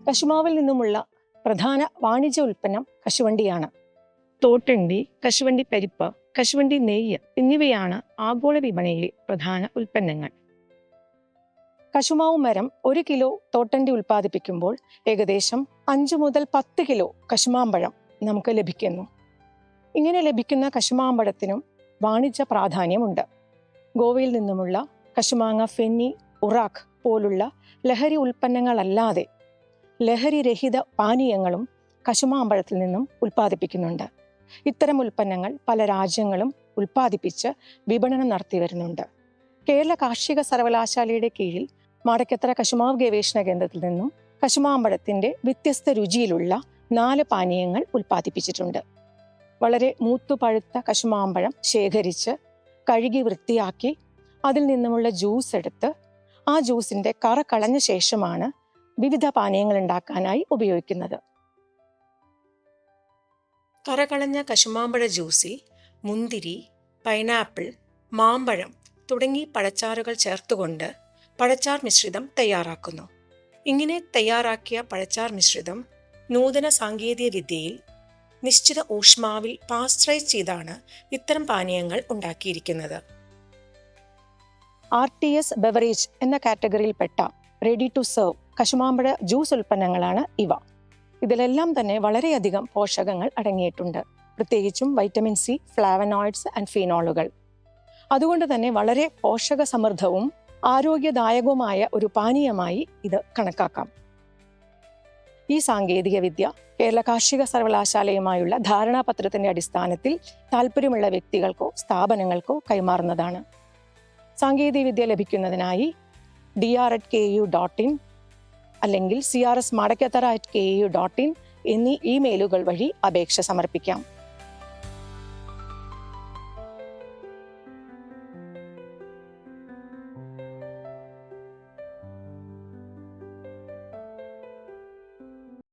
കശുമാവിൽ നിന്നുമുള്ള പ്രധാന വാണിജ്യ ഉൽപ്പന്നം കശുവണ്ടിയാണ്. തോട്ടണ്ടി, കശുവണ്ടി പരിപ്പ്, കശുവണ്ടി നെയ്യ് എന്നിവയാണ് ആഗോള വിപണിയിലെ പ്രധാന ഉൽപ്പന്നങ്ങൾ. കശുമാവ് മരം 1 കിലോ തോട്ടണ്ടി ഉൽപ്പാദിപ്പിക്കുമ്പോൾ ഏകദേശം 5 മുതൽ 10 കിലോ കശുമാമ്പഴം നമുക്ക് ലഭിക്കുന്നു. ഇങ്ങനെ ലഭിക്കുന്ന കശുമാമ്പഴത്തിനും വാണിജ്യ പ്രാധാന്യമുണ്ട്. ഗോവയിൽ നിന്നുമുള്ള കശുമാങ്ങ, ഫെന്നി, ഉറാഖ് പോലുള്ള ലഹരി ഉൽപ്പന്നങ്ങളല്ലാതെ ലഹരി രഹിത പാനീയങ്ങളും കശുമാമ്പഴത്തിൽ നിന്നും ഉൽപ്പാദിപ്പിക്കുന്നുണ്ട്. ഇത്തരം ഉൽപ്പന്നങ്ങൾ പല രാജ്യങ്ങളും ഉൽപ്പാദിപ്പിച്ച് വിപണനം നടത്തി വരുന്നുണ്ട്. കേരള കാർഷിക സർവകലാശാലയുടെ കീഴിൽ മാടക്കത്തറ കശുമാവ് ഗവേഷണ കേന്ദ്രത്തിൽ നിന്നും കശുമാമ്പഴത്തിൻ്റെ വ്യത്യസ്ത രുചിയിലുള്ള 4 പാനീയങ്ങൾ ഉൽപ്പാദിപ്പിച്ചിട്ടുണ്ട്. വളരെ മൂത്തുപഴുത്ത കശുമാമ്പഴം ശേഖരിച്ച് കഴുകി വൃത്തിയാക്കി അതിൽ നിന്നുമുള്ള ജ്യൂസ് എടുത്ത് ആ ജ്യൂസിൻ്റെ കറ കളഞ്ഞ ശേഷമാണ് വിവിധ പാനീയങ്ങൾ ഉണ്ടാക്കാനായി ഉപയോഗിക്കുന്നത്. കറകളഞ്ഞ കശുമാമ്പഴ ജ്യൂസിൽ മുന്തിരി, പൈനാപ്പിൾ, മാമ്പഴം തുടങ്ങി പഴച്ചാറുകൾ ചേർത്തുകൊണ്ട് പഴച്ചാർ മിശ്രിതം തയ്യാറാക്കുന്നു. ഇങ്ങനെ തയ്യാറാക്കിയ പഴച്ചാർ മിശ്രിതം നൂതന സാങ്കേതിക വിദ്യയിൽ നിശ്ചിത ഊഷ്മാവിൽ പാസ്ചറൈസ് ചെയ്താണ് ഇത്തരം പാനീയങ്ങൾ ഉണ്ടാക്കിയിരിക്കുന്നത്. RTS ബെവറേജ് എന്ന കാറ്റഗറിയിൽപ്പെട്ട റെഡി ടു സെർവ് കശുമാമ്പഴ ജ്യൂസ് ഉൽപ്പന്നങ്ങളാണ് ഇവ. ഇതിലെല്ലാം തന്നെ വളരെയധികം പോഷകങ്ങൾ അടങ്ങിയിട്ടുണ്ട്, പ്രത്യേകിച്ചും വൈറ്റമിൻ സി, ഫ്ലാവനോയിഡ്സ് ആൻഡ് ഫീനോളുകൾ. അതുകൊണ്ട് തന്നെ വളരെ പോഷക സമൃദ്ധവും ആരോഗ്യദായകവുമായ ഒരു പാനീയമായി ഇത് കണക്കാക്കാം. ഈ സാങ്കേതിക വിദ്യ കേരള കാർഷിക സർവകലാശാലയുമായുള്ള ധാരണാപത്രത്തിന്റെ അടിസ്ഥാനത്തിൽ താല്പര്യമുള്ള വ്യക്തികൾക്കോ സ്ഥാപനങ്ങൾക്കോ കൈമാറുന്നതാണ്. സാങ്കേതിക വിദ്യ ലഭിക്കുന്നതിനായി dr@ku.in അല്ലെങ്കിൽ crsmadakathara@ku.in എന്നീ ഇമെയിലുകൾ വഴി അപേക്ഷ സമർപ്പിക്കാം.